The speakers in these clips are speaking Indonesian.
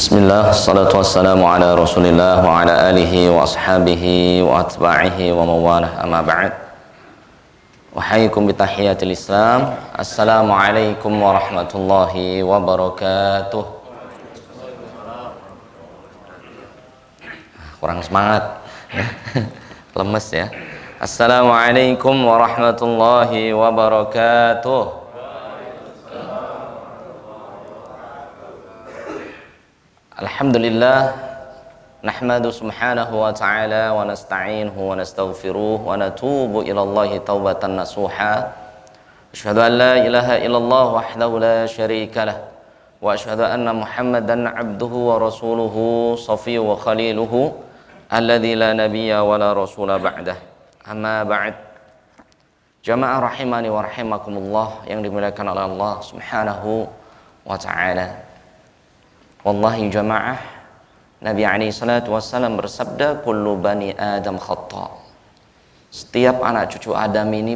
Bismillah, salatu wassalamu ala rasulillah wa ala alihi wa ashabihi wa atba'ihi wa mawalah, amma ba'd. Wahayukum bitahiyatil islam. Assalamualaikum warahmatullahi wabarakatuh. Kurang semangat lemes ya. Assalamualaikum warahmatullahi wabarakatuh. Alhamdulillah, nahmadu subhanahu wa ta'ala wa nasta'inuhu wa nastaghfiruh wa natubu ilallahi taubatan nasuha. Asyhadu an la ilaha illallah wahdahu la syarika lah wa asyhadu anna Muhammadan abduhu wa rasuluhu safiyyu wa khaliluhu alladzi la nabiyya wa la rasula ba'dah. Amma ba'd. Jamaah rahimani wa rahimakumullah yang dimuliakan oleh Allah subhanahu wa ta'ala. Wallahi jamaah, Nabi alaihi salatu wassalam bersabda, kullu bani Adam khata. Setiap anak cucu Adam ini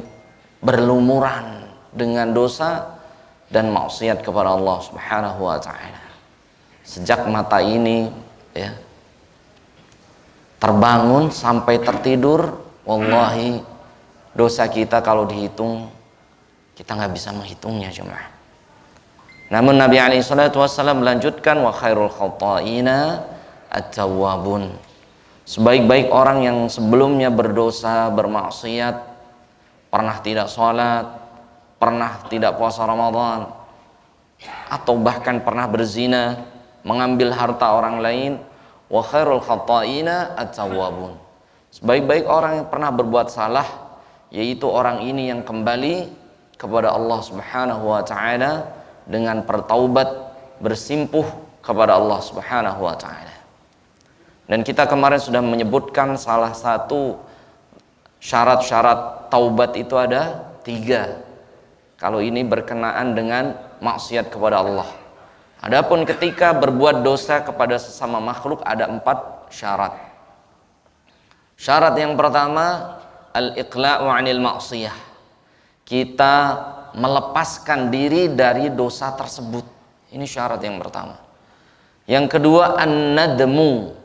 berlumuran dengan dosa dan maksiat kepada Allah subhanahu wa ta'ala. Sejak mata ini ya terbangun sampai tertidur, wallahi dosa kita kalau dihitung kita nggak bisa menghitungnya jemaah. Namun Nabi alaihi salatu wassalam melanjutkan, wa khairul khata'ina at-tawwabun. Sebaik-baik orang yang sebelumnya berdosa, bermaksiat, pernah tidak sholat, pernah tidak puasa Ramadan, atau bahkan pernah berzina, mengambil harta orang lain, wa khairul khata'ina at-tawwabun. Sebaik-baik orang yang pernah berbuat salah, yaitu orang ini yang kembali kepada Allah subhanahu wa ta'ala dengan bertaubat, bersimpuh kepada Allah subhanahu wa ta'ala. Dan kita kemarin sudah menyebutkan salah satu syarat-syarat taubat itu ada 3. Kalau ini berkenaan dengan maksiat kepada Allah. Adapun ketika berbuat dosa kepada sesama makhluk ada 4 syarat. Syarat yang pertama, al-iqla'u 'anil ma'siyah. Kita melepaskan diri dari dosa tersebut. Ini syarat yang pertama. Yang kedua, an-nadmu,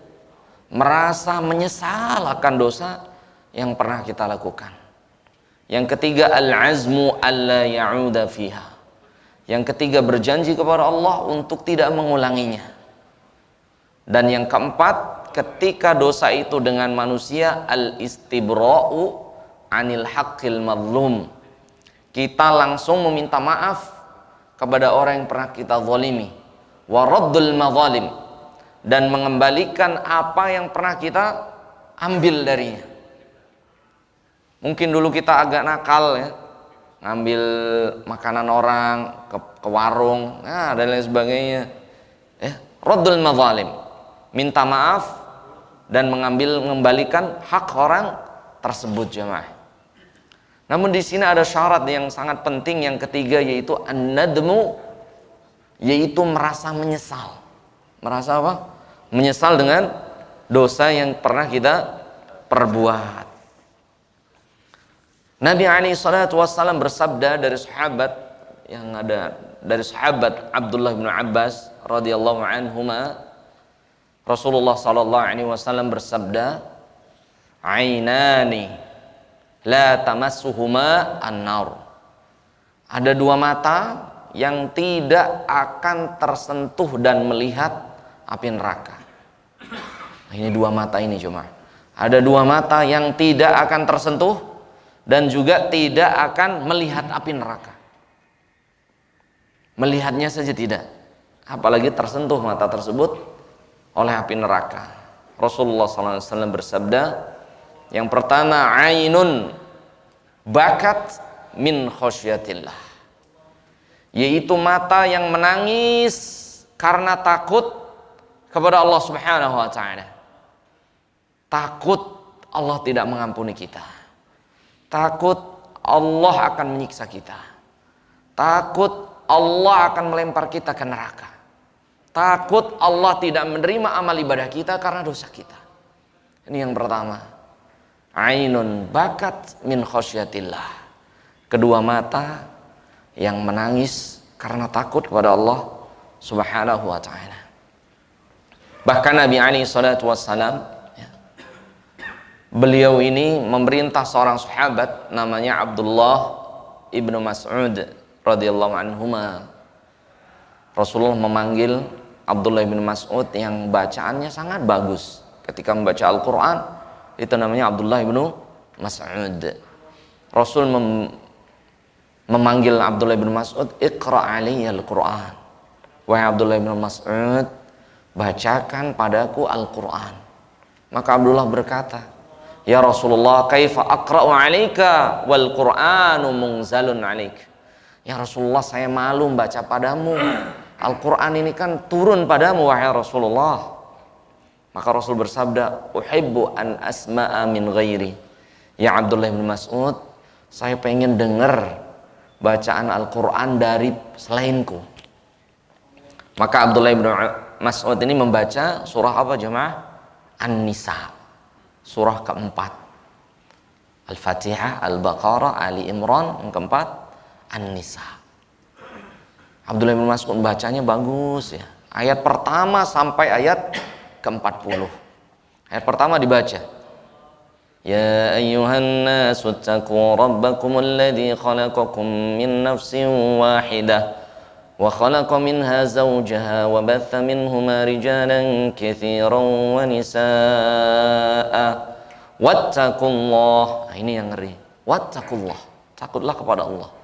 merasa menyesal akan dosa yang pernah kita lakukan. Yang ketiga, al-azmu alla ya'uda fiha. Yang ketiga, berjanji kepada Allah untuk tidak mengulanginya. Dan yang keempat, ketika dosa itu dengan manusia, al-istibra'u 'anil haqqil madlum. Kita langsung meminta maaf kepada orang yang pernah kita zalimi, wa raddul madzalim, dan mengembalikan apa yang pernah kita ambil darinya. Mungkin dulu kita agak nakal ya, ngambil makanan orang ke warung, dan lain sebagainya. Raddul madzalim, minta maaf dan mengembalikan hak orang tersebut jemaah. Namun di sini ada syarat yang sangat penting yang ketiga, yaitu an-nadmu, yaitu merasa menyesal. Merasa apa? Menyesal dengan dosa yang pernah kita perbuat. Nabi alaihi salatu wassalam bersabda dari sahabat yang ada, dari sahabat Abdullah bin Abbas radhiyallahu anhuma, Rasulullah sallallahu alaihi wasallam bersabda, ainani la tamassuhuma an-nar. Ada 2 mata yang tidak akan tersentuh dan melihat api neraka. Ini 2 mata ini cuma. Ada 2 mata yang tidak akan tersentuh dan juga tidak akan melihat api neraka. Melihatnya saja tidak, apalagi tersentuh mata tersebut oleh api neraka. Rasulullah SAW bersabda, yang pertama, ainun bakat min khosyatillah, yaitu mata yang menangis karena takut kepada Allah subhanahu wa ta'ala. Takut Allah tidak mengampuni kita, takut Allah akan menyiksa kita, takut Allah akan melempar kita ke neraka, takut Allah tidak menerima amal ibadah kita karena dosa kita. Ini yang pertama, ainun bakat min khosyatillah, kedua mata yang menangis karena takut kepada Allah subhanahu wa ta'ala. Bahkan Nabi alaihi salatu wassalam, beliau ini memerintah seorang sahabat namanya Abdullah ibnu Mas'ud radhiyallahu anhuma. Rasulullah memanggil Abdullah ibnu Mas'ud yang bacaannya sangat bagus ketika membaca Al-Quran, itu namanya Abdullah ibnu Mas'ud. Rasul memanggil Abdullah ibnu Mas'ud, "Iqra' alayya Al-Quran." Wahai Abdullah ibnu Mas'ud, bacakan padaku Al-Quran. Maka Abdullah berkata, "Ya Rasulullah, kaifa aqra'u 'alaika wal Qur'anu munzalun 'alaik." Ya Rasulullah, saya malu membaca padamu. Al-Quran ini kan turun padamu wahai Rasulullah. Maka Rasul bersabda, "Uhibbu an asma'a min ghairi." Ya Abdullah bin Mas'ud, saya pengen dengar bacaan Al-Quran dari selainku. Maka Abdullah bin Mas'ud ini membaca surah apa jemaah? An-Nisa, surah keempat. Al-Fatihah, Al-Baqarah, Ali Imran, yang keempat An-Nisa. Abdullah bin Mas'ud bacanya bagus ya. Ayat pertama sampai ayat ke-40. Ayat pertama dibaca, "Ya ayyuhan nasu taqu rabbakum alladhi khalaqakum min nafsin wahidah wa khalaqa minha zawjaha wa batha minhuma rijalan katsiran wa nisaa wattaqullah." Ini yang ngeri. Wattaqullah, takutlah kepada Allah.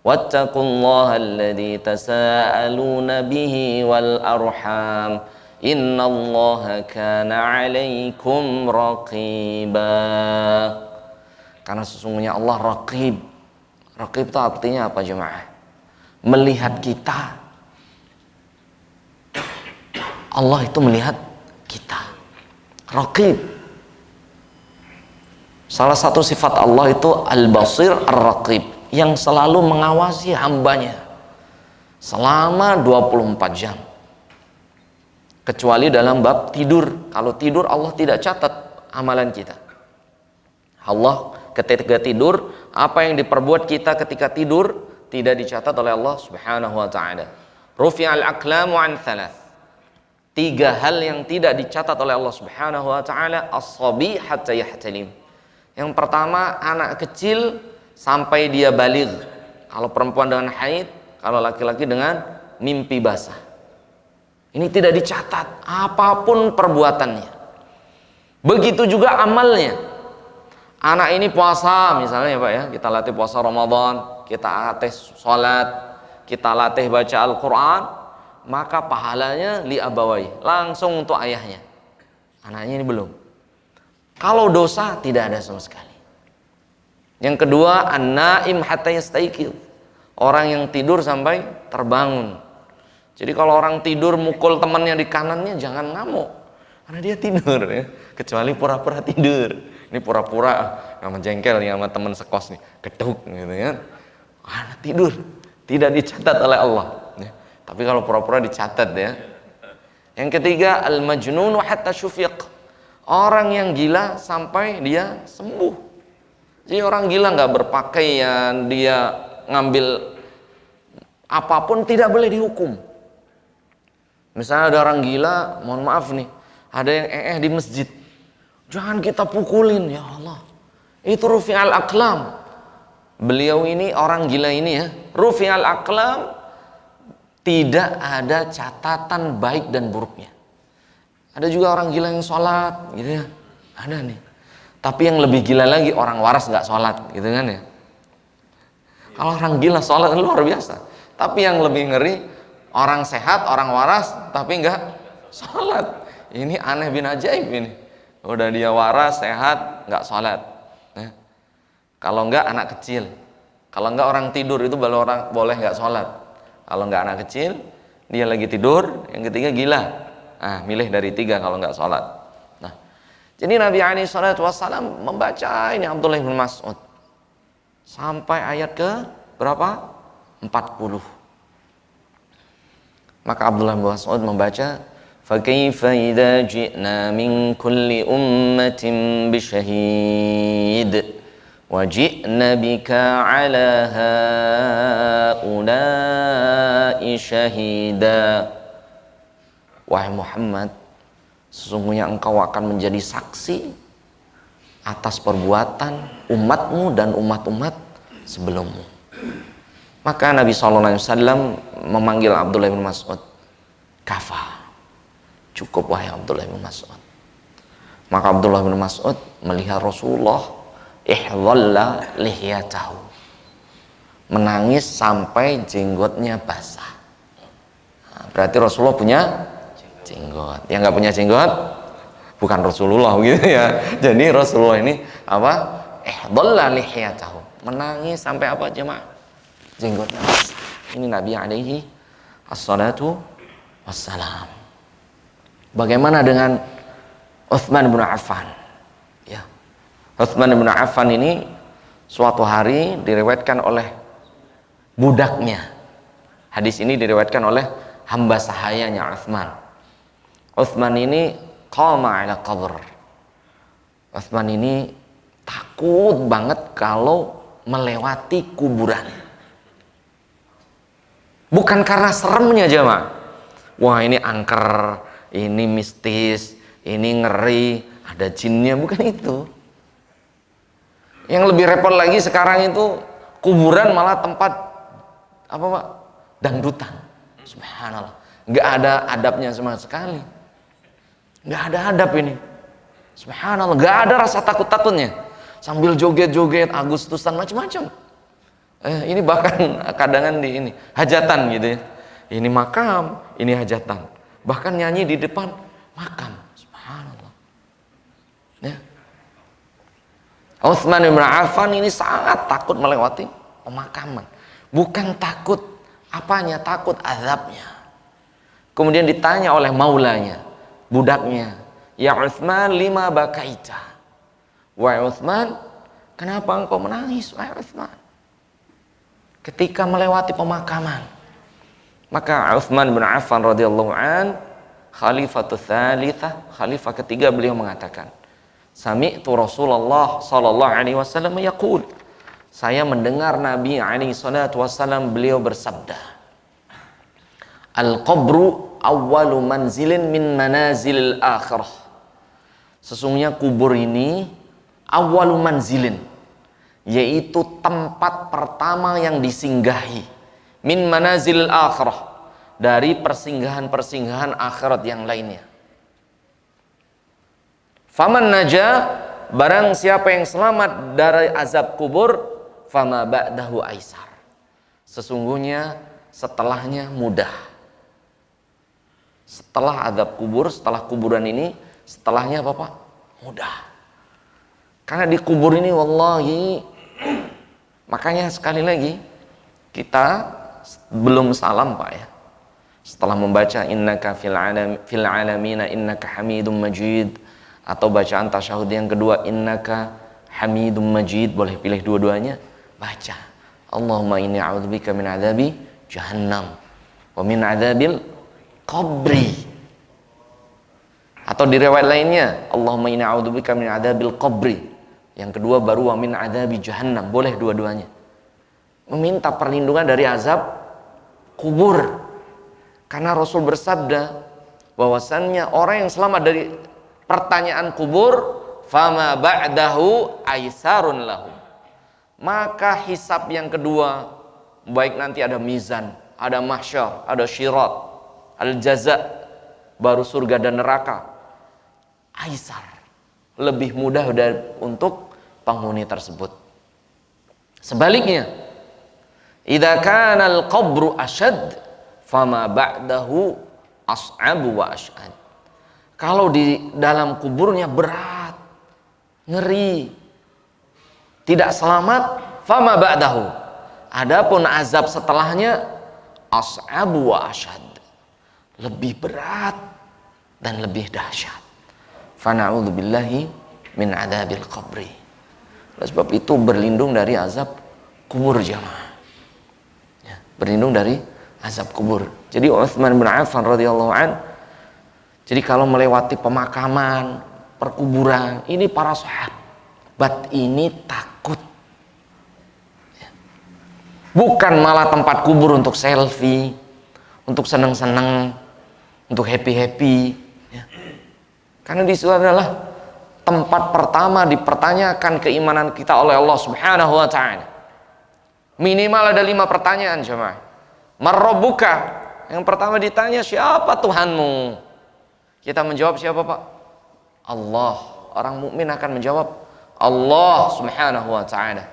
Wattaqullaha alladzi tasaaluna bihi wal arham innallaha kana 'alaikum raqiba. Karena sesungguhnya Allah raqib. Raqib itu artinya apa jemaah? Melihat kita. Allah itu melihat kita. Raqib. Salah satu sifat Allah itu al-basir ar-raqib, yang selalu mengawasi hambanya selama 24 jam. Kecuali dalam bab tidur. Kalau tidur Allah tidak catat amalan kita. Allah ketika tidur, apa yang diperbuat kita ketika tidur tidak dicatat oleh Allah Subhanahu wa taala. Rufi'al aqlamu an thalath. 3 hal yang tidak dicatat oleh Allah Subhanahu wa taala, as-sabi hatta yahtalim. Yang pertama, anak kecil sampai dia baligh. Kalau perempuan dengan haid, kalau laki-laki dengan mimpi basah. Ini tidak dicatat apapun perbuatannya. Begitu juga amalnya. Anak ini puasa misalnya ya Pak ya, kita latih puasa Ramadan, kita latih sholat, kita latih baca Al-Quran, maka pahalanya li abawai, langsung untuk ayahnya. Anaknya ini belum. Kalau dosa tidak ada sama sekali. Yang kedua, an-naim hatta yastaiqidh. Orang yang tidur sampai terbangun. Jadi kalau orang tidur mukul temannya di kanannya, jangan ngamuk, karena dia tidur ya. Kecuali pura-pura tidur. Ini pura-pura sama jengkel nih sama teman sekos nih, geduk gitu ya. Karena tidur tidak dicatat oleh Allah ya. Tapi kalau pura-pura dicatat ya. Yang ketiga, al-majnun hatta syufiq. Orang yang gila sampai dia sembuh. Jadi orang gila nggak berpakaian, dia ngambil apapun tidak boleh dihukum. Misalnya ada orang gila, mohon maaf nih, ada yang di masjid, jangan kita pukulin, ya Allah. Itu rufi'al aqlam. Beliau ini orang gila ini ya, rufi'al aqlam, tidak ada catatan baik dan buruknya. Ada juga orang gila yang sholat gitu ya, ada nih. Tapi yang lebih gila lagi orang waras nggak sholat gitu kan ya. Kalau orang gila sholat luar biasa. Tapi yang lebih ngeri orang sehat, orang waras tapi nggak sholat. Ini aneh bin ajaib ini. Udah dia waras, sehat, nggak sholat. Nah, kalau nggak anak kecil, kalau nggak orang tidur itu baru orang boleh nggak sholat. Kalau nggak anak kecil, dia lagi tidur. Yang ketiga gila. Nah, milih dari 3 kalau nggak sholat. Nah, jadi Nabi SAW membaca ini Abdullah bin Mas'ud sampai ayat ke berapa? 40. Maka Abdullah bin Mas'ud membaca, فَكَيْفَ إِذَا جِئْنَا مِنْ كُلِّ أُمَّةٍ بِشَهِيدٍ وَجِئْنَا بِكَ عَلَى هَؤُلَاءِ شَهِيدًا. Wahai Muhammad, Sesungguhnya engkau akan menjadi saksi atas perbuatan umatmu dan umat-umat sebelummu. Maka Nabi SAW memanggil Abdullah bin Mas'ud. Kafa, cukup wahai Abdullah bin Mas'ud. Maka Abdullah bin Mas'ud melihat Rasulullah ihdalla lihyatahu, menangis sampai jenggotnya basah. Nah, berarti Rasulullah punya jenggot. Yang nggak punya jenggot bukan Rasulullah gitu ya. Jadi Rasulullah ini apa? Ihdalla lihyatahu, menangis sampai apa jemaah? Jenggotnya basah. Ini Nabi alaihi assalatu wassalam. Bagaimana dengan Utsman bin Affan? Ya. Utsman bin Affan ini suatu hari diriwayatkan oleh budaknya. Hadis ini diriwayatkan oleh hamba sahayanya Utsman. Utsman ini qama ala qabr. Utsman ini takut banget kalau melewati kuburan. Bukan karena seremnya jemaah. Wah, ini angker, ini mistis, ini ngeri, ada jinnya, bukan itu. Yang lebih repot lagi sekarang itu kuburan malah tempat apa Pak? Dangdutan. Subhanallah. Nggak ada adabnya sama sekali. Nggak ada adab ini. Subhanallah. Nggak ada rasa takut-takutnya. Sambil joget-joget, Agustusan, macam-macam. Ini bahkan kadangan di ini hajatan gitu ya. Ini makam, ini hajatan. Bahkan nyanyi di depan makam. Subhanallah. Ya. Utsman bin Affan ini sangat takut melewati pemakaman. Bukan takut apanya, takut azabnya. Kemudian ditanya oleh maulanya, budaknya, "Ya Utsman, lima bakaita?" Wahai Utsman, kenapa engkau menangis, wahai Utsman? Ketika melewati pemakaman. Maka Utsman bin Affan radhiyallahu an, khalifatul tsalitsah, khalifah ketiga, beliau mengatakan, "Sami'tu Rasulullah sallallahu alaihi wasallam yaqul." Saya mendengar Nabi alaihi salatu wasallam beliau bersabda, "Al-qabru awwalu manzilin min manazilil akhirah." Sesungguhnya kubur ini awwalu manzilin, yaitu tempat pertama yang disinggahi, min manazilil akhirah, dari persinggahan-persinggahan akhirat yang lainnya. Faman naja, barang siapa yang selamat dari azab kubur, fama ba'dahu aisar. Sesungguhnya setelahnya mudah. Setelah azab kubur, setelah kuburan ini, setelahnya apa Pak? Mudah. Karena di kubur ini wallahi, makanya sekali lagi kita belum salam Pak ya. Setelah membaca innaka fil alamina innaka hamidum majid, atau bacaan tasyahud yang kedua innaka hamidum majid, boleh pilih dua-duanya, baca Allahumma inni a'udzubika min adzabi jahannam wa min adzabil qabri. Atau di riwayat lainnya Allahumma inni a'udzubika min adzabil qabri, yang kedua baru wa min adzabi jahannam, boleh dua-duanya. Meminta perlindungan dari azab kubur. Karena Rasul bersabda bahwasannya orang yang selamat dari pertanyaan kubur, fama ba'dahu aisarun lahu, maka hisab yang kedua, baik nanti ada mizan, ada mahsyar, ada syirat, al jaza, baru surga dan neraka, aisar, lebih mudah untuk penghuni tersebut. Sebaliknya, idza kana al qabru ashad, fama ba'dahu as'abu wa ash'ad. Kalau di dalam kuburnya berat, ngeri, tidak selamat, fama ba'dahu. Adapun azab setelahnya as'abu wa ash'ad, lebih berat dan lebih dahsyat. Fa na'udzubillahi min adzabil qabri. Oleh sebab itu berlindung dari azab kubur jamaah. Ya, berlindung dari azab kubur. Jadi Utsman bin Affan radhiyallahu an, jadi kalau melewati pemakaman, perkuburan, ini para sahabat ini takut. Ya. Bukan malah tempat kubur untuk selfie, untuk senang-senang, untuk happy-happy. Ya. Karena di situ adalah tempat pertama dipertanyakan keimanan kita oleh Allah Subhanahu wa ta'ala. Minimal ada 5 pertanyaan jemaah. Marrabbuka, yang pertama ditanya siapa Tuhanmu? Kita menjawab siapa Pak? Allah. Orang mukmin akan menjawab Allah Subhanahu wa ta'ala.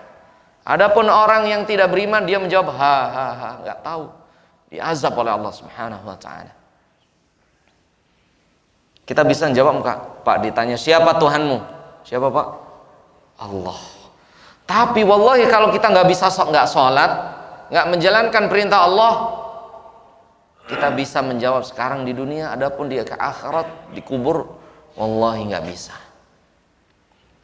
Adapun orang yang tidak beriman, dia menjawab nggak tahu. Diazab oleh Allah Subhanahu wa ta'ala. Kita bisa menjawab Pak, ditanya siapa Tuhanmu? Siapa Pak? Allah. Tapi wallahi kalau kita nggak bisa nggak sholat, nggak menjalankan perintah Allah, kita bisa menjawab sekarang di dunia, adapun di akhirat, di kubur, wallahi nggak bisa.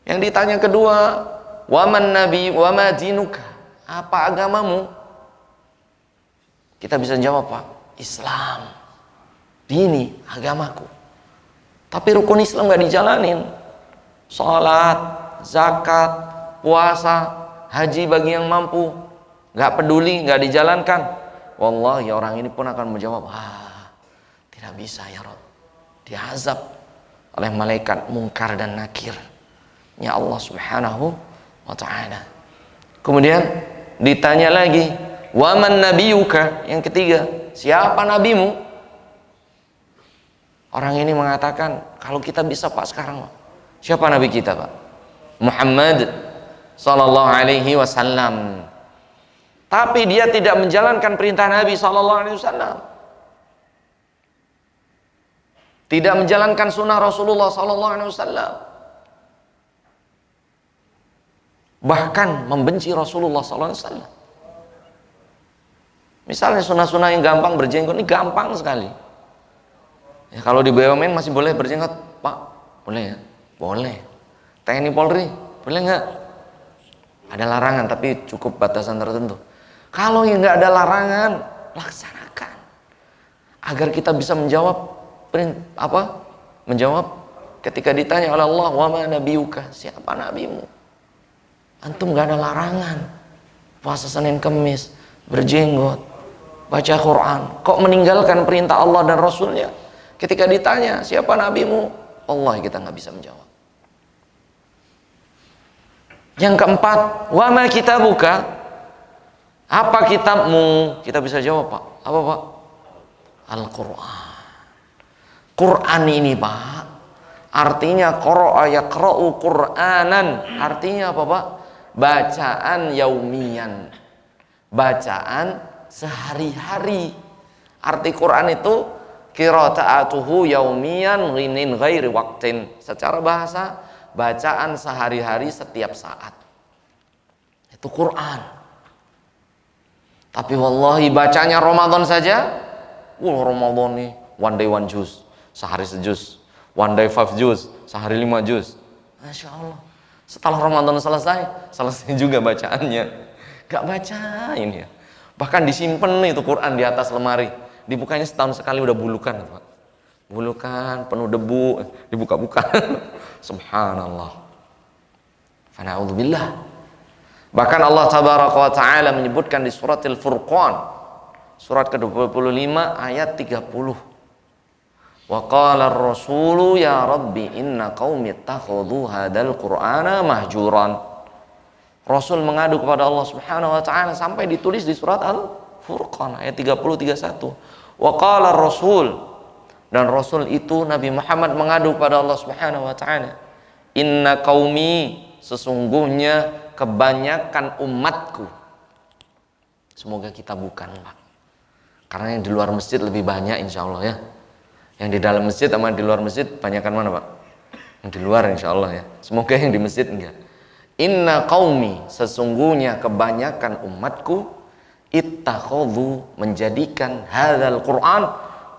Yang ditanya kedua, waman nabi wama dinuka, apa agamamu? Kita bisa jawab Pak, Islam, dini, agamaku. Tapi rukun Islam nggak dijalanin, sholat, zakat, puasa, haji bagi yang mampu, nggak peduli, nggak dijalankan. Wallahi orang ini pun akan menjawab, tidak bisa ya Rabb. Diazab oleh malaikat Munkar dan Nakir, ya Allah Subhanahu wa ta'ala. Kemudian ditanya lagi, waman nabiyuka, yang ketiga, siapa nabimu? Orang ini mengatakan, kalau kita bisa Pak sekarang, siapa nabi kita Pak? Muhammad sallallahu alaihi wasallam. Tapi dia tidak menjalankan perintah Nabi sallallahu alaihi wasallam. Tidak menjalankan sunnah Rasulullah sallallahu alaihi wasallam. Bahkan membenci Rasulullah sallallahu alaihi wasallam. Misalnya sunnah-sunnah yang gampang, berjenggot, ini gampang sekali. Ya, kalau di BUMN masih boleh berjenggot, Pak? Boleh ya? Boleh. TNI Polri, boleh nggak? Ada larangan, tapi cukup batasan tertentu. Kalau yang nggak ada larangan, laksanakan. Agar kita bisa menjawab menjawab ketika ditanya oleh Allah, wa ma nabiyuka, siapa nabimu? Antum nggak ada larangan. Puasa Senin Kemis, berjenggot, baca Quran. Kok meninggalkan perintah Allah dan Rasulnya? Ketika ditanya siapa nabimu, Allah kita nggak bisa menjawab. Yang keempat, wa ma kitabuka, apa kitabmu? Kita bisa jawab Pak, apa Pak? Al-Quran. Quran ini Pak, artinya qara'a yaqra'u Qur'anan, artinya apa Pak? Bacaan yaumian, bacaan sehari-hari. Arti Quran itu qira'atuhu yaumiyan min ghairi waqtin. Secara bahasa, bacaan sehari-hari setiap saat. Itu Quran. Tapi wallahi bacanya Ramadan saja, Ramadan nih one day one juz, sehari sejuz. One day 5 juz, sehari 5 juz. Masya Allah. Setelah Ramadan selesai juga bacaannya. Gak baca ini ya. Bahkan disimpan itu Quran di atas lemari. Dibukanya setahun sekali udah bulukan, Pak. Bulukan, penuh debu, dibuka-buka. Subhanallah. Fana'udzubillah. Bahkan Allah Tabaraka wa Ta'ala menyebutkan di surat Al-Furqan, surat ke-25 ayat 30. Wa qala ar-rasulu ya rabbi inna qaumi ittakhadhu hadzal qur'ana mahjuran. Rasul mengadu kepada Allah Subhanahu wa taala sampai ditulis di surat Al-Furqan ayat 30-31. Wa qala ar-rasul, dan Rasul itu Nabi Muhammad mengadu kepada Allah Subhanahu wa taala, inna qaumi, sesungguhnya kebanyakan umatku. Semoga kita bukan Pak, karena yang di luar masjid lebih banyak insya Allah ya. Yang di dalam masjid sama di luar masjid banyakan mana Pak? Yang di luar insya Allah ya. Semoga yang di masjid enggak. Inna qaumi, sesungguhnya kebanyakan umatku, ittakhadhu, menjadikan hadzal Quran,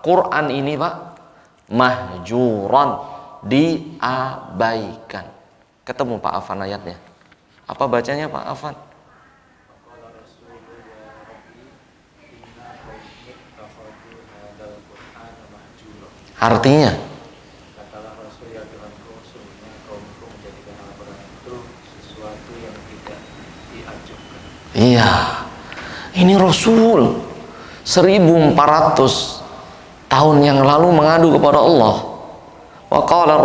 Quran ini Pak, mahjuran, diabaikan. Ketemu Pak Afan ayatnya. Apa bacanya Pak Afan? Artinya, katalah Rasul ya Tuhanku, sesungguhnya kaumku menjadikan Al-Quran itu sesuatu yang tidak diajukan. Iya, ini Rasul 1400 tahun yang lalu mengadu kepada Allah, Wa qala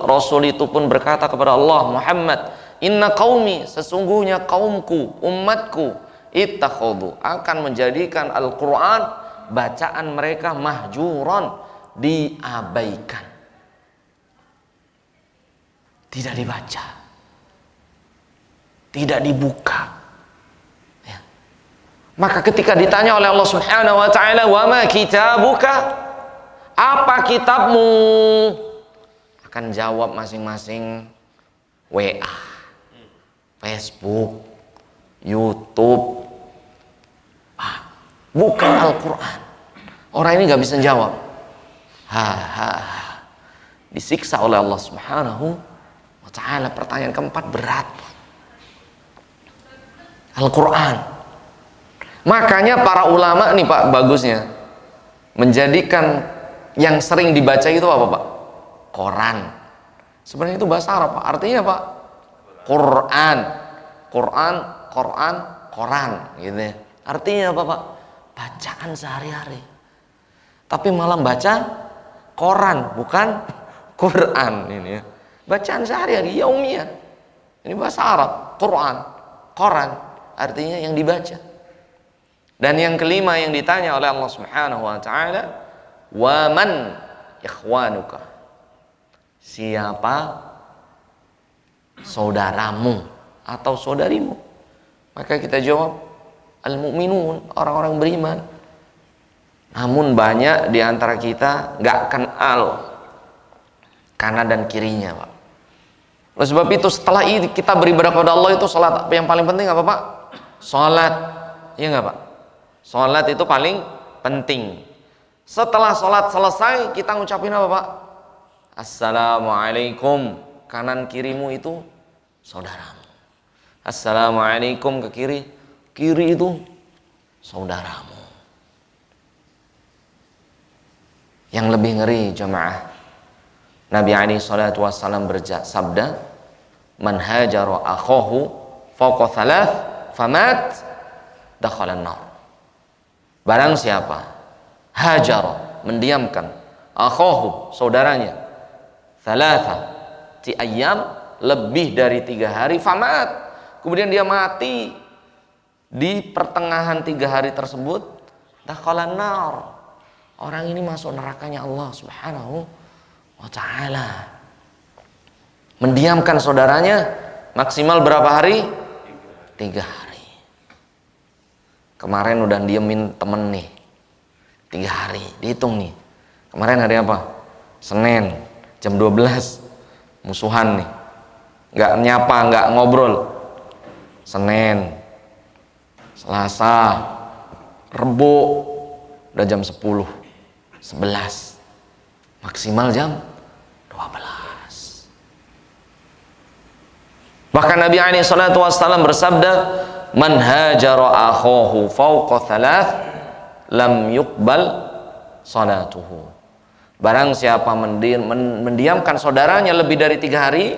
Rasul itu pun berkata kepada Allah, Muhammad, inna qaumi, sesungguhnya kaumku, umatku, ittakhadhu, akan menjadikan Al-Quran, bacaan mereka, mahjuran, diabaikan, tidak dibaca, tidak dibuka. Ya. Maka ketika ditanya oleh Allah Subhanahu wa ta'ala, wa ma kitabuka, apa kitabmu, akan jawab masing-masing WA, Facebook, YouTube, bukan Al-Quran. Orang ini gak bisa jawab. Disiksa oleh Allah Subhanahu wa ta'ala. Pertanyaan keempat berat. Al-Quran. Makanya para ulama nih Pak, bagusnya menjadikan yang sering dibaca itu apa Pak? Quran. Sebenarnya itu bahasa Arab Pak. Artinya Pak, Quran, Quran, Quran, Quran gitu ya. Artinya apa Pak? Bacaan sehari-hari. Tapi malah baca Quran, bukan Quran ini ya. Bacaan sehari-hari, yaumiyah. Ini bahasa Arab, Quran, Quran, artinya yang dibaca. Dan yang kelima yang ditanya oleh Allah Subhanahu wa ta'ala, wa man ikhwanuka, siapa saudaramu atau saudarimu? Maka kita jawab, al-mu'minun, orang-orang beriman. Namun banyak di antara kita gak kenal kanan dan kirinya Pak. Oleh sebab itu setelah ini kita beribadah kepada Allah itu salat yang paling penting apa Pak? Salat, iya nggak Pak? Salat itu paling penting. Setelah salat selesai kita ngucapin apa Pak? Assalamualaikum. Kanan kirimu itu saudaramu. Assalamualaikum ke kiri, kiri itu saudaramu. Yang lebih ngeri jemaah, Nabi alaihi salatu wassalam bersabda, man hajara akhahu fawqa thalath famat dakhalan nar. Barang siapa hajara, mendiamkan, akhahu, saudaranya, thalatha ti ayyam, lebih dari 3 hari, famat, kemudian dia mati di pertengahan 3 hari tersebut, dakhalan nar, orang ini masuk nerakanya Allah Subhanahu wa ta'ala. Mendiamkan saudaranya maksimal berapa hari? 3 hari. Kemarin udah diemin temen nih 3 hari, dihitung nih. Kemarin hari apa? Senin jam 12 musuhan nih, nggak nyapa, nggak ngobrol. Senin, Selasa, Rebo udah jam 10, 11, maksimal jam 12. Bahkan Nabi alaihi salatu wassalam bersabda, man hajara akhahu fawqa thalath lam yuqbal salatuhu. Barang siapa mendiamkan saudaranya lebih dari 3 hari,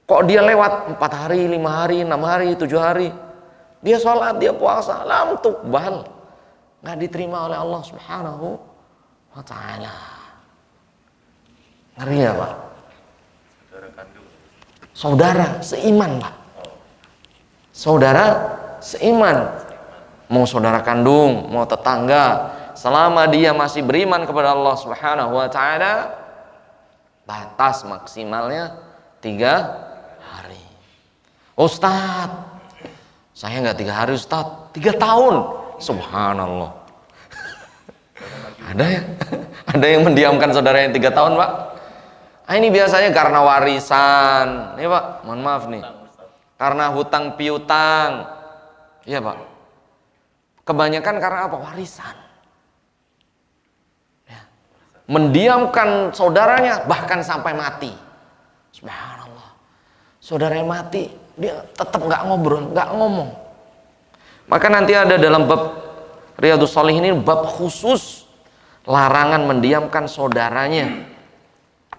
kok dia lewat 4 hari, 5 hari, 6 hari, 7 hari, dia sholat, dia puasa, lam tuqbal, nggak diterima oleh Allah Subhanahu wa ta'ala. Ngeri ya Pak? Saudara seiman Pak. Saudara seiman, mau saudara kandung, mau tetangga, selama dia masih beriman kepada Allah Subhanahu wa ta'ala, batas maksimalnya 3 hari. Ustadz, saya nggak 3 hari Ustadz, 3 tahun. Subhanallah. Ada yang mendiamkan saudara yang 3 tahun Pak. Ini biasanya karena warisan, nih Pak, mohon maaf nih, karena hutang piutang, iya Pak. Kebanyakan karena apa? Warisan. Ya. Mendiamkan saudaranya bahkan sampai mati. Subhanallah. Saudaranya mati, dia tetap nggak ngobrol, nggak ngomong. Maka nanti ada dalam bab Riyadhus Shalihin ini bab khusus larangan mendiamkan saudaranya,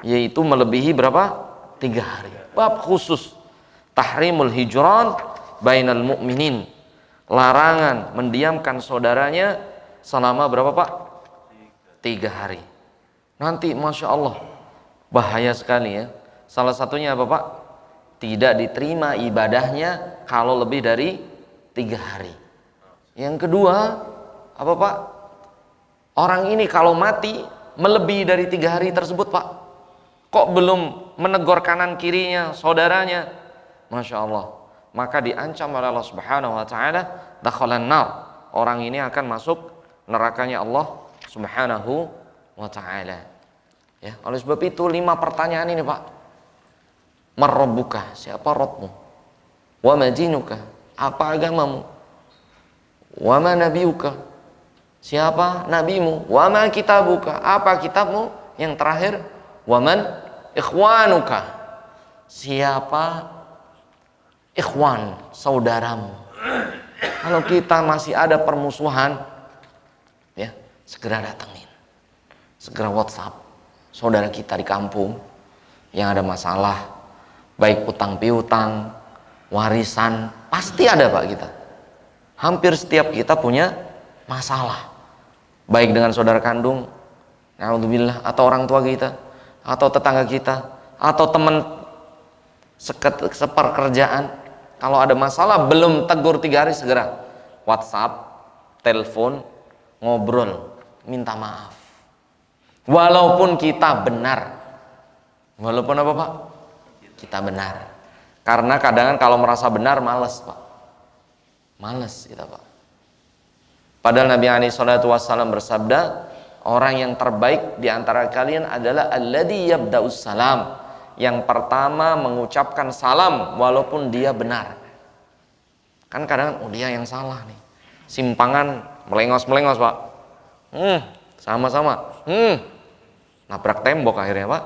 yaitu melebihi berapa? 3 hari. Bab khusus tahrimul hijran bainal mu'minin, larangan mendiamkan saudaranya selama berapa Pak? 3 hari. Nanti Masya Allah bahaya sekali ya. Salah satunya apa Pak? Tidak diterima ibadahnya kalau lebih dari 3 hari. Yang kedua apa Pak? Orang ini kalau mati melebihi dari 3 hari tersebut Pak, kok belum menegur kanan kirinya saudaranya, Masya Allah, maka diancam oleh Allah Subhanahu wa ta'ala, dakhalan nar, orang ini akan masuk nerakanya Allah Subhanahu wa ta'ala. Ya, oleh sebab itu 5 pertanyaan ini Pak. Marrabbuka, siapa Rabbmu? Wa madinuka, apa agamamu? Wa ma nabiyuka, siapa nabimu? Wa ma kitabuka, apa kitabmu? Yang terakhir, wa man ikhwanuka, siapa ikhwan, saudaramu? Kalau kita masih ada permusuhan, ya, segera datangin, segera WhatsApp saudara kita di kampung yang ada masalah, baik utang piutang, warisan, pasti ada Pak kita. Hampir setiap kita punya masalah, baik dengan saudara kandung, naudzubillah, atau orang tua kita, atau tetangga kita, atau teman seperkerjaan. Kalau ada masalah belum tegur 3 hari, segera WhatsApp, telepon, ngobrol, minta maaf. Walaupun kita benar, walaupun apa Pak? Kita benar. Karena kadang kalau merasa benar males Pak, males kita Pak. Padahal Nabi SAW bersabda, orang yang terbaik di antara kalian adalah alladzi yabda'us salam, yang pertama mengucapkan salam walaupun dia benar. Kan kadang dia yang salah nih, simpangan melengos-melengos Pak, sama-sama nabrak tembok akhirnya Pak.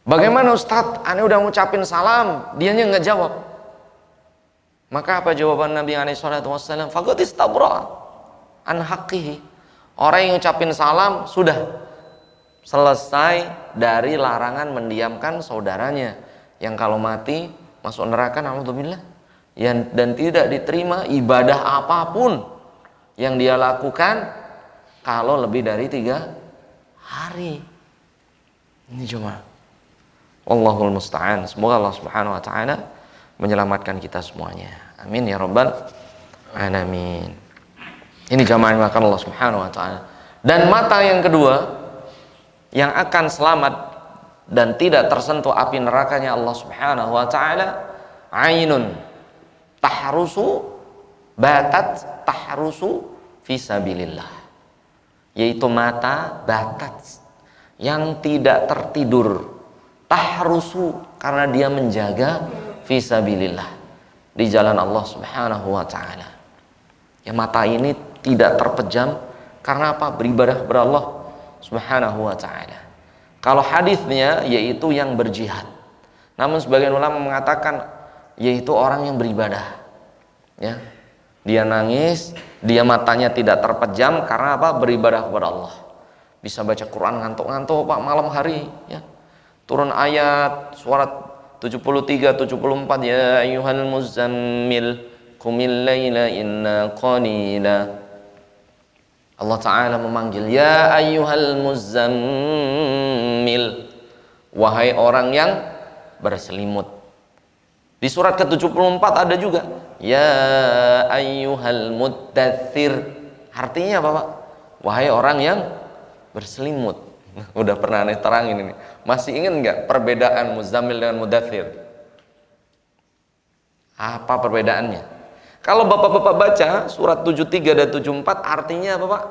Bagaimana Ustadz, aneh udah ngucapin salam, dianya nggak jawab. Maka apa jawaban Nabi SAW? Faqad istabra an haqqihi. Orang yang ngucapin salam sudah selesai dari larangan mendiamkan saudaranya, yang kalau mati masuk neraka, naudzubillah, dan tidak diterima ibadah apapun yang dia lakukan kalau lebih dari 3 hari. Ini cuma Wallahul musta'an. Semoga Allah Subhanahu wa ta'ala menyelamatkan kita semuanya. Amin ya rabbal alamin. Ini jamaah yang dimakan Allah Subhanahu wa ta'ala. Dan mata yang kedua yang akan selamat dan tidak tersentuh api nerakanya Allah Subhanahu wa ta'ala, ainun tahrusu batat tahrusu fisabilillah, yaitu mata batat yang tidak tertidur, tahrusu karena dia menjaga fisabilillah, di jalan Allah Subhanahu wa ta'ala. Ya, mata ini tidak terpejam karena apa? Beribadah kepada Allah Subhanahu wa ta'ala. Kalau hadisnya yaitu yang berjihad. Namun sebagian ulama mengatakan yaitu orang yang beribadah. Ya. Dia nangis, dia matanya tidak terpejam karena apa? Beribadah kepada Allah. Bisa baca Quran ngantuk-ngantuk Pak malam hari, ya. Turun ayat surat 73 74, ya ayyuhal muzammil qumil laila inna qalila. Allah Ta'ala memanggil, ya ayyuhal muzammil, wahai orang yang berselimut. Di surat ke-74 ada juga, ya ayyuhal muddathir. Artinya apa Pak? Wahai orang yang berselimut. Udah pernah aneh terangin ini. Masih ingat nggak perbedaan muzammil dengan mudaththir? Apa perbedaannya? Kalau bapak-bapak baca surat 73 dan 74, artinya apa Pak?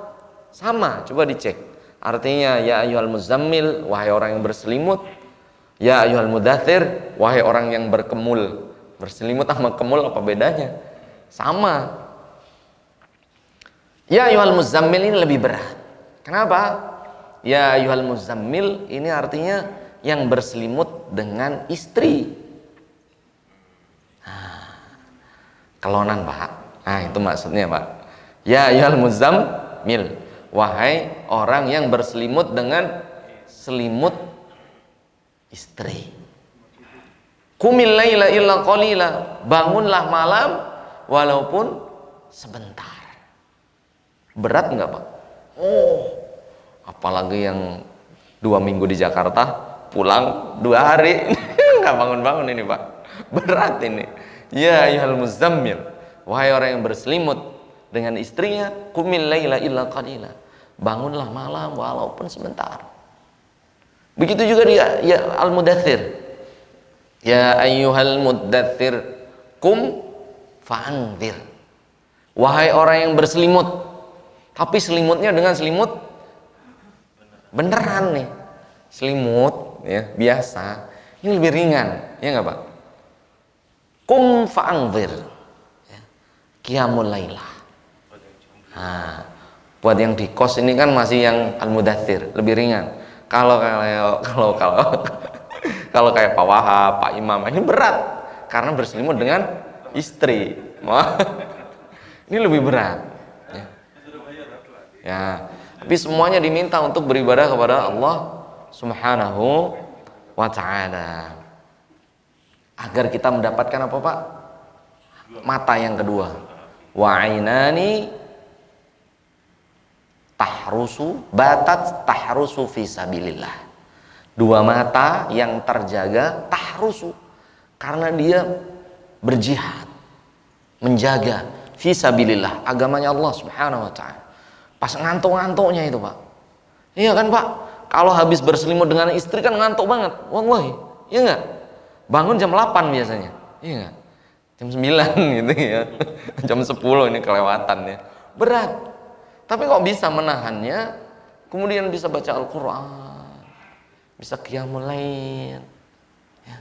Sama, coba dicek. Artinya ya ayyuhal muzammil, wahai orang yang berselimut. Ya ayyuhal mudaththir, wahai orang yang berkemul. Berselimut sama kemul apa bedanya? Sama. Ya ayyuhal muzammil ini lebih berat. Kenapa? Ya ayyuhal muzammil ini artinya yang berselimut dengan istri. Kelonan Pak. Nah itu maksudnya Pak. Ya ayyuhal muzammil, wahai orang yang berselimut dengan selimut istri. Qumil laila illa qalila, bangunlah malam walaupun sebentar. Berat enggak Pak? Oh, Apalagi yang 2 minggu di Jakarta, pulang 2 hari, nggak bangun-bangun ini Pak. Berat ini. Ya ayyuhal muzammil, wahai orang yang berselimut dengan istrinya, qumil laila illa qalila. Bangunlah malam walaupun sebentar. Begitu juga dia ya al-mudaththir. Ya ayyuhal mudaththir, qum fa'andzir. Wahai orang yang berselimut, tapi selimutnya dengan selimut beneran nih. Selimut ya biasa, ini lebih ringan, ya enggak Pak? Qum fa'andzir. Ya. Qiyamul lailah. Nah, buat yang di kos ini kan masih yang al-mudaththir, lebih ringan. Kalau kalau kayak Pak Wahab, Pak Imam ini berat karena berselimut dengan istri. Ini lebih berat. Ya, tapi semuanya diminta untuk beribadah kepada Allah Subhanahu wa Ta'ala. Agar kita mendapatkan apa Pak? Mata yang kedua. Wa ainani tahrusu fi sabilillah. 2 mata yang terjaga tahrusu karena dia berjihad, menjaga fi sabilillah, agamanya Allah Subhanahu wa Ta'ala. Pas ngantuk-ngantuknya itu Pak. Iya kan Pak? Kalau habis berselimut dengan istri kan ngantuk banget, wallahi. Iya enggak? Bangun jam 8 biasanya. Iya enggak? Jam 9 gitu ya. Jam 10 ini kelewatan ya. Berat. Tapi kok bisa menahannya? Kemudian bisa baca Al-Qur'an, bisa qiyamul lail, ya.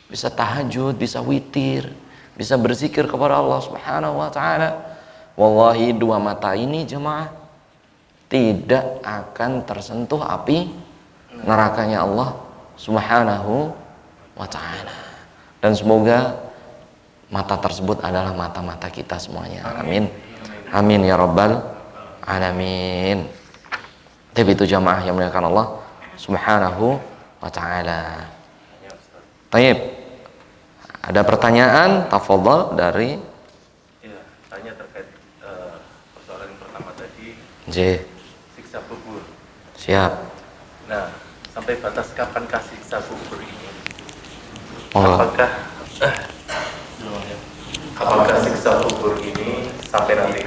Bisa tahajud, bisa witir, bisa berzikir kepada Allah Subhanahu wa Ta'ala. Wallahi 2 mata ini jemaah tidak akan tersentuh api nerakanya Allah Subhanahu wa Ta'ala. Dan semoga mata tersebut adalah mata-mata kita semuanya. Amin. Amin ya rabbal alamin. Tapi itu jamaah yang memuliakan Allah Subhanahu wa Ta'ala. Taib. Ada pertanyaan? Tafadhal dari. Ya, tanya terkait persoalan yang pertama tadi. Siksa kubur. Siap. Nah, sampai batas kapankah siksa kubur ini? Oh. Apakah siksa kubur ini sampai nanti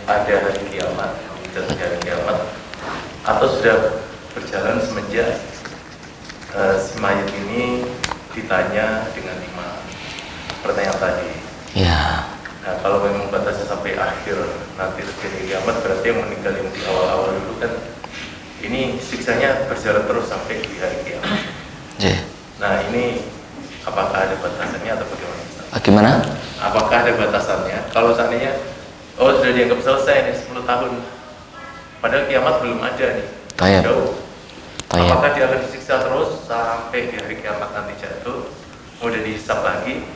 ada hari kiamat, hari kiamat, atau sudah berjalan semenjak si mayat ini ditanya dengan 5 pertanyaan tadi? Ya. Nah, kalau memang batasnya sampai akhir nanti terjadi kiamat, berarti yang meninggal yang di awal-awal dulu kan ini siksanya berjalan terus sampai di hari kiamat. Nah, ini apakah ada batasannya atau bagaimana? Bagaimana? Apakah ada batasannya? Kalau seandainya sudah dianggap selesai nih 10 tahun, padahal kiamat belum ada nih, jauh. Apakah dia akan disiksa terus sampai di hari kiamat nanti jatuh, kemudian dihisab lagi,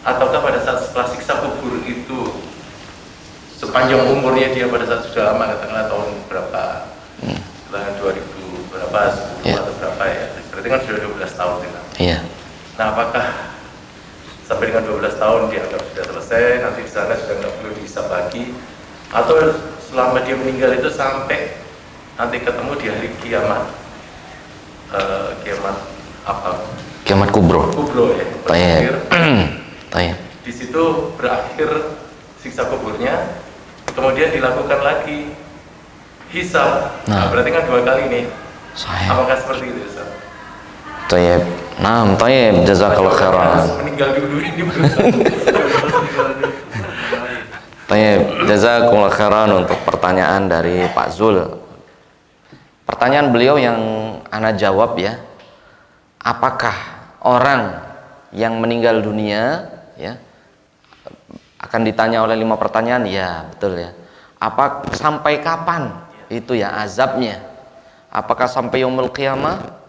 ataukah pada saat setelah siksa kubur itu sepanjang umurnya dia pada saat sudah lama, katakanlah tahun berapa, setelah 2000 berapa, 10 atau berapa ya, berarti kan sudah 12 tahun kan? Nah, apakah sampai dengan 12 tahun dianggap sudah selesai, nanti di sana sudah nggak perlu dihisab lagi, atau selama dia meninggal itu sampai nanti ketemu di hari kiamat, kiamat apa? Kiamat kubro. Kubro ya. Tanya. Di situ berakhir siksa kuburnya, kemudian dilakukan lagi hisab. Nah, berarti kan 2 kali nih. Apakah seperti itu, Ustaz? Tayyib. Naam, tayyib. Jazakallahu khairan. Meninggal dulu ini. Tayyib. Jazakallahu khairan untuk pertanyaan dari Pak Zul. Pertanyaan beliau yang ana jawab ya. Apakah orang yang meninggal dunia ya akan ditanya oleh 5 pertanyaan? Ya, betul ya. Apa sampai kapan itu ya azabnya? Apakah sampai yaumul qiyamah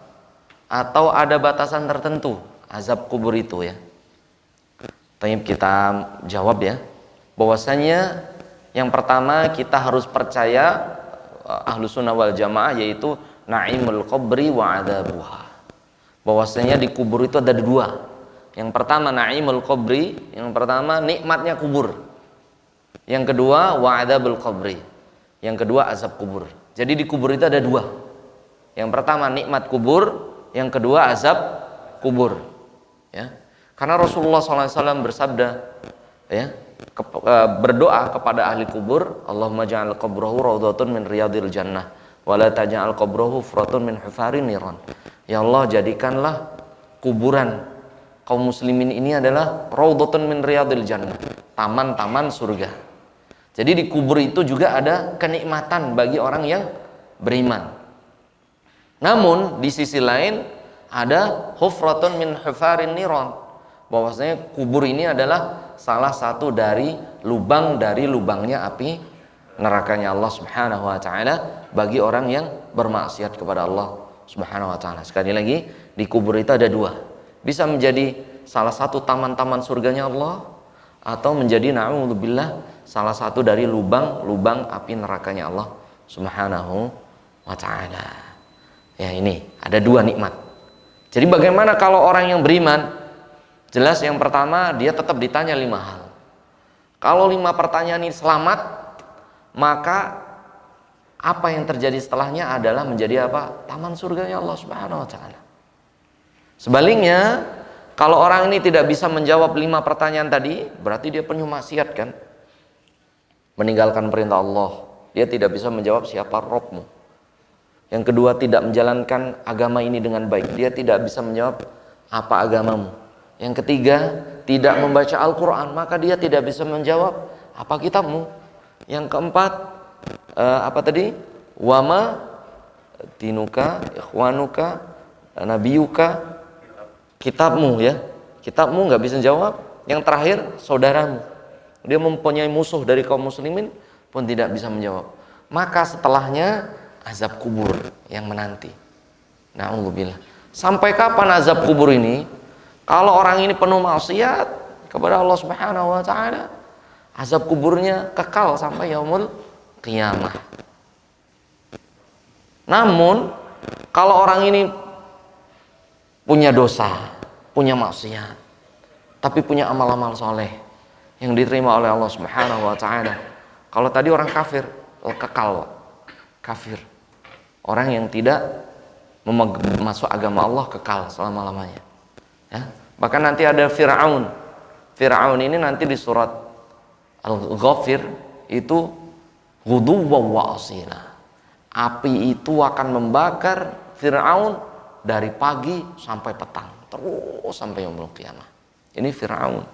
atau ada batasan tertentu azab kubur itu ya? Tayyib, kita jawab ya. Bahwasanya yang pertama kita harus percaya Ahlus Sunnah wal Jamaah yaitu naimul qabri wa adzabuha. Bahwasanya di kubur itu ada 2. Yang pertama naimul qabri, yang pertama nikmatnya kubur. Yang kedua wa adzabul qabri, yang kedua azab kubur. Jadi di kubur itu ada dua. Yang pertama nikmat kubur, yang kedua azab kubur. Ya. Karena Rasulullah SAW bersabda, ya, berdoa kepada ahli kubur, Allahumma ja'al qabrahu raudhatun min riyadil jannah, wa la taj'al qabrahu fratun min hufarin niran. Ya Allah, jadikanlah kuburan kaum muslimin ini adalah raudhatun min riyadil jannah, taman-taman surga. Jadi di kubur itu juga ada kenikmatan bagi orang yang beriman. Namun di sisi lain ada hufratun min hufarin niran, bahwasanya kubur ini adalah salah satu dari lubangnya api nerakanya Allah Subhanahu wa taala bagi orang yang bermaksiat kepada Allah Subhanahu wa taala. Sekali lagi, di kubur itu ada dua. Bisa menjadi salah satu taman-taman surganya Allah, atau menjadi na'udzubillah salah satu dari lubang api nerakanya Allah Subhanahu wa taala. Ya, ini ada dua nikmat. Jadi bagaimana kalau orang yang beriman? Jelas yang pertama dia tetap ditanya 5 hal. Kalau 5 pertanyaan ini selamat, maka apa yang terjadi setelahnya adalah menjadi apa? Taman surganya Allah Subhanahu wa taala. Sebaliknya, kalau orang ini tidak bisa menjawab 5 pertanyaan tadi, berarti dia penuh maksiat kan? Meninggalkan perintah Allah. Dia tidak bisa menjawab siapa Rabbmu. Yang kedua, tidak menjalankan agama ini dengan baik. Dia tidak bisa menjawab apa agamamu. Yang ketiga, tidak membaca Al-Quran, maka dia tidak bisa menjawab apa kitabmu. Yang keempat, apa tadi? Wama dinuka, ikhwanuka, nabiyuka, kitabmu ya. Kitabmu nggak bisa jawab. Yang terakhir, saudaramu. Dia mempunyai musuh dari kaum muslimin pun tidak bisa menjawab. Maka setelahnya azab kubur yang menanti. Na'udzubillah. Sampai kapan azab kubur ini? Kalau orang ini penuh maksiat kepada Allah Subhanahu wa taala, azab kuburnya kekal sampai yaumul qiyamah. Namun kalau orang ini punya dosa, punya maksiat, tapi punya amal-amal soleh yang diterima oleh Allah Subhanahu wa taala. Kalau tadi orang kafir, kekal kafir. Orang yang tidak masuk agama Allah kekal selama-lamanya. Ya. Bahkan nanti ada Fir'aun. Fir'aun ini nanti di surat Al-Ghafir itu ghuduwwan wa asila. Api itu akan membakar Fir'aun dari pagi sampai petang, terus sampai yaumul qiyamah. Ini Fir'aun.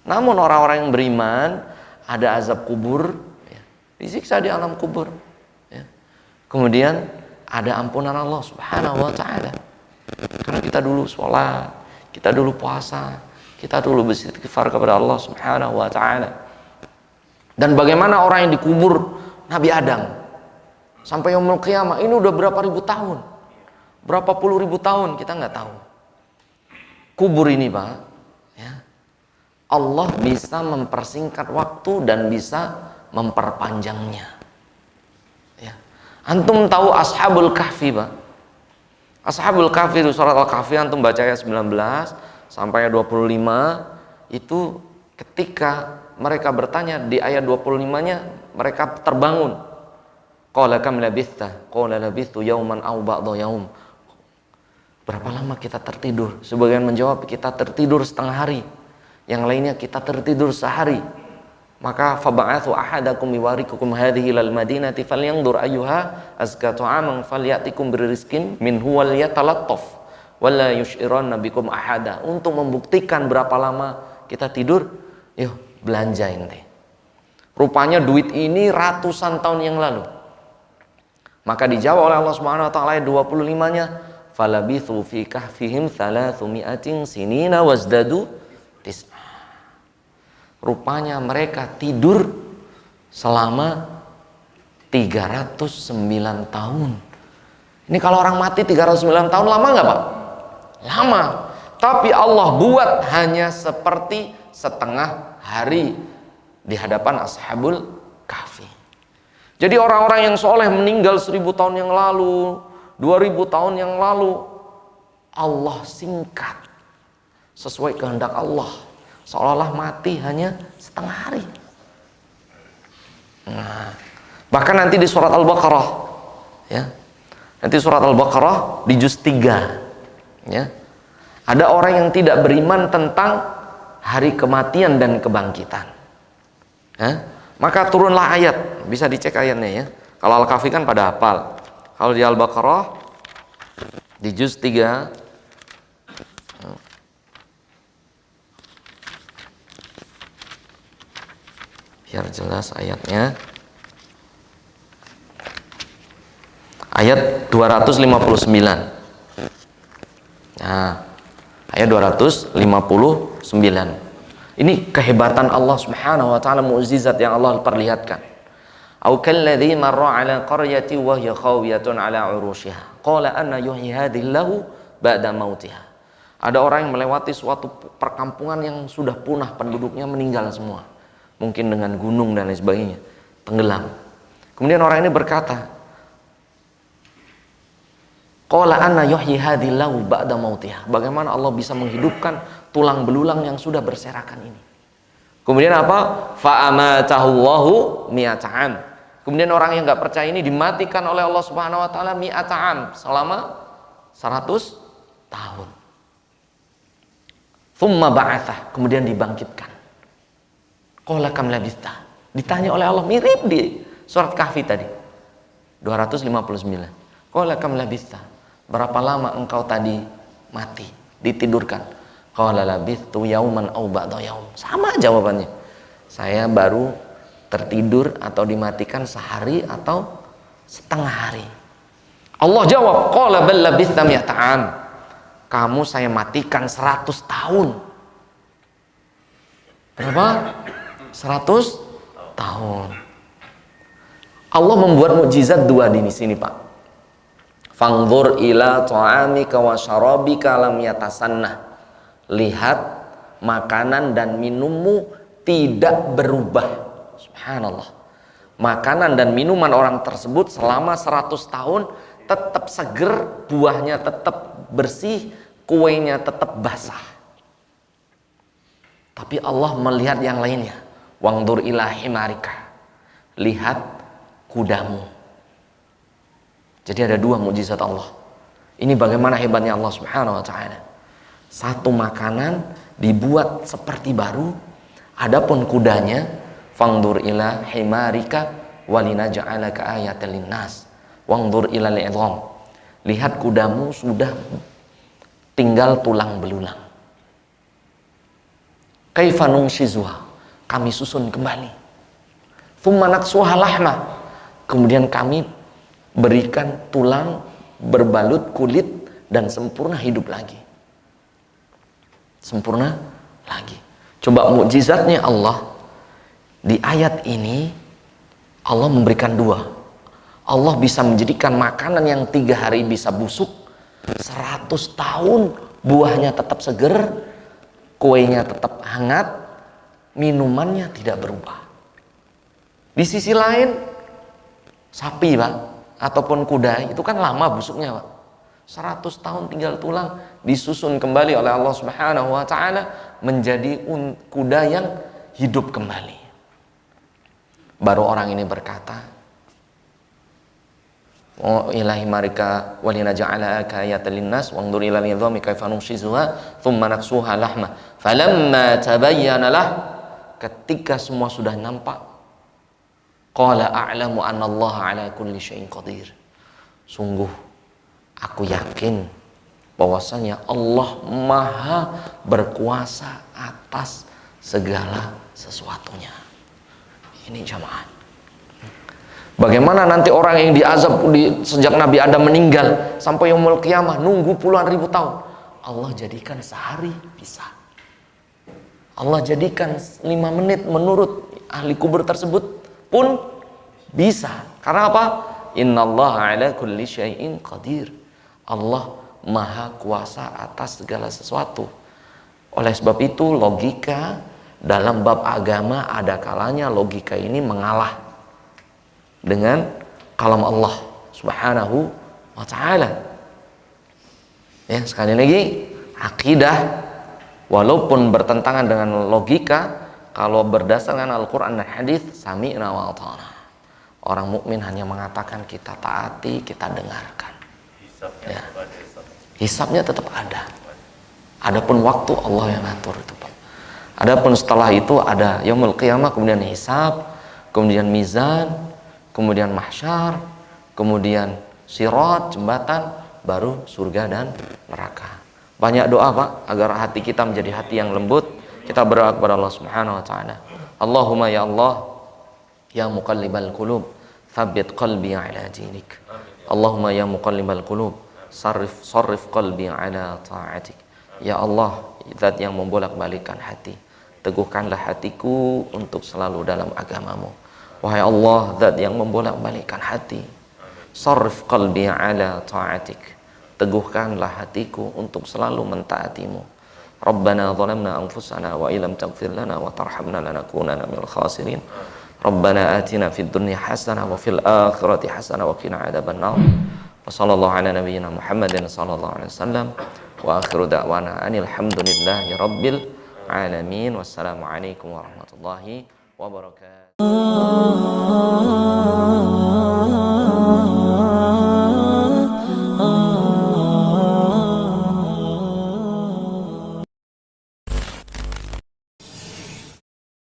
Namun orang-orang yang beriman ada azab kubur, ya, disiksa di alam kubur. Ya. Kemudian ada ampunan Allah Subhanahu wa taala. Karena kita dulu sholat, kita dulu puasa, kita dulu beristighfar kepada Allah Subhanahu wa taala. Dan bagaimana orang yang dikubur Nabi Adam sampai yaumul qiyamah, ini udah berapa ribu tahun, berapa puluh ribu tahun, kita nggak tahu. Kubur ini Pak, ya, Allah bisa mempersingkat waktu dan bisa memperpanjangnya. Ya. Antum tahu Ashabul Kahfi Pak? Ashabul Kahfi itu surat Al-Kahfi, antum baca ayat 19 sampai ayat 25, itu ketika mereka bertanya di ayat 25-nya, mereka terbangun. Qala kam labithta? Qala labithtu yauman aw ba'dha yaum. Berapa lama kita tertidur? Sebagian menjawab kita tertidur setengah hari. Yang lainnya kita tertidur sehari. Maka fab'athu ahadakum biwarikukum hadhihi lal madinati falyanzur ayyuha azka ta'aman falyatikum birizqin minhu wal yatalattaf wala yush'iranna bikum ahada. Untuk membuktikan berapa lama kita tidur, yuk belanja ente. Rupanya duit ini ratusan tahun yang lalu. Maka dijawab oleh Allah Subhanahu wa taala ayat 25-nya, falabithu fi kahfihim 300 sinina wazdadu tis'a. Rupanya mereka tidur selama 309 tahun. Ini kalau orang mati 309 tahun lama nggak Pak? Lama. Tapi Allah buat hanya seperti setengah hari di hadapan Ashabul Kahfi. Jadi orang-orang yang soleh meninggal 1000 tahun yang lalu, 2000 tahun yang lalu, Allah singkat sesuai kehendak Allah. Seolah-olah mati hanya setengah hari. Nah, Bahkan nanti di surat Al-Baqarah, ya. Nanti surat Al-Baqarah di juz 3, ya. Ada orang yang tidak beriman tentang hari kematian dan kebangkitan. Ya. Maka turunlah ayat, bisa dicek ayatnya ya. Kalau Al-Kahfi kan pada hafal. Kalau di Al-Baqarah di juz 3 biar jelas ayatnya. Ayat 259. Nah, ayat 259. Ini kehebatan Allah Subhanahu wa taala, mukjizat yang Allah perlihatkan. Au kalladzi marra 'ala qaryati wa hiya khawiyatun 'ala 'urushiha. Qala anna yuhyi hadhihi Allahu ba'da mautiha. Ada orang yang melewati suatu perkampungan yang sudah punah, penduduknya meninggal semua. Mungkin dengan gunung dan lain sebagainya, tenggelam. Kemudian orang ini berkata, qala anna yuhyi hadhihi Allahu ba'da mautiha. Bagaimana Allah bisa menghidupkan tulang belulang yang sudah berserakan ini? Kemudian apa? Fa amatahu Allahu mi'ata'am. Kemudian orang yang enggak percaya ini dimatikan oleh Allah Subhanahu wa taala mi'ata'am, selama 100 tahun. Thumma ba'atsah, kemudian dibangkitkan. Qala kam labista. Ditanya oleh Allah, mirip di surat Kahfi tadi 259. Qala kam labista. Berapa lama engkau tadi mati, ditidurkan? Qala labistu yauman aw ba'da yaum. Sama jawabannya. Saya baru tertidur atau dimatikan sehari atau setengah hari. Allah jawab, qala bal labista mi'ata'am. Kamu saya matikan 100 tahun. Berapa? 100 tahun. Allah membuat mukjizat dua di sini, Pak. Fangzur ila ta'amika wa syarabika lam yatasannah. Lihat makanan dan minummu tidak berubah. Subhanallah. Makanan dan minuman orang tersebut selama 100 tahun tetap seger, buahnya tetap bersih, kuenya tetap basah. Tapi Allah melihat yang lainnya. Wangdur ila himarika. Lihat kudamu. Jadi ada dua mukjizat Allah. Ini bagaimana hebatnya Allah Subhanahu wa taala. Satu makanan dibuat seperti baru, adapun kudanya fangdur ila himarika walinaj'alaka ayatan linnas. Wangdur ila li'idham. Lihat kudamu sudah tinggal tulang belulang. Kaifa nunshizuha. Kami susun kembali. Thumma naksuha lahma. Kemudian kami berikan tulang berbalut kulit dan sempurna hidup lagi. Sempurna lagi. Coba mukjizatnya Allah. Di ayat ini Allah memberikan dua. Allah bisa menjadikan makanan yang 3 hari bisa busuk, 100 tahun buahnya tetap seger, kuenya tetap hangat, minumannya tidak berubah. Di sisi lain, sapi, Pak, ataupun kuda itu kan lama busuknya, Pak. 100 tahun tinggal tulang, disusun kembali oleh Allah Subhanahu wa taala menjadi kuda yang hidup kembali. Baru orang ini berkata, "Oh ilahi marika walina ja'alaka ayatan linnas wangdur ila nidhami kaifa nunshizuha thumma naksuha lahma." Falamma tabayyana lah, ketika semua sudah nampak, qala a'lamu anna Allah ala kulli syai'in qadir. Sungguh aku yakin bahwasanya Allah Maha berkuasa atas segala sesuatunya. Ini jamaah. Bagaimana nanti orang yang diazab sejak Nabi Adam meninggal sampai yaumul qiyamah, nunggu puluhan ribu tahun. Allah jadikan sehari bisa. Allah jadikan 5 menit menurut ahli kubur tersebut pun bisa. Karena apa? Innallaha ala kulli syai'in qadir. Allah Maha kuasa atas segala sesuatu. Oleh sebab itu logika dalam bab agama ada kalanya logika ini mengalah dengan kalam Allah Subhanahu wa taala. Ya, sekali lagi akidah walaupun bertentangan dengan logika, kalau berdasarkan Al-Qur'an dan hadis sami'na wa ata'na. Orang mukmin hanya mengatakan kita taati, kita dengarkan. Ya. Hisabnya tetap ada. Adapun waktu Allah yang atur itu, Pak. Adapun setelah itu ada yaumul qiyamah, kemudian hisab, kemudian mizan, kemudian mahsyar, kemudian sirat, jembatan, baru surga dan neraka. Banyak doa, Pak, agar hati kita menjadi hati yang lembut. Kita berdoa kepada Allah Subhanahu wa taala. Allahumma ya Allah, ya muqallibal qulub, tsabbit qalbi ala dinik. Allahumma ya muqallibal qulub, sarrif qalbi ala ta'atik. Ya Allah, zat yang membolak-balikkan hati, teguhkanlah hatiku untuk selalu dalam agamamu. Wahai Allah, zat yang membolak-balikkan hati, sarrif qalbi ala ta'atik, teguhkanlah hatiku untuk selalu mentaatimu. Rabbana zalamna anfusana wa illam taghfir lana wa tarhamna lanakunanna minal khasirin. Rabbana atina fid dunya hasanah wa fil akhirati hasanah wa qina adzabannar. Wa sallallahu ala nabiyyina Muhammadin sallallahu alaihi wasallam wa akhiru da'wana anil hamdulillahi rabbil alamin. Wassalamu alaikum warahmatullahi wabarakatuh.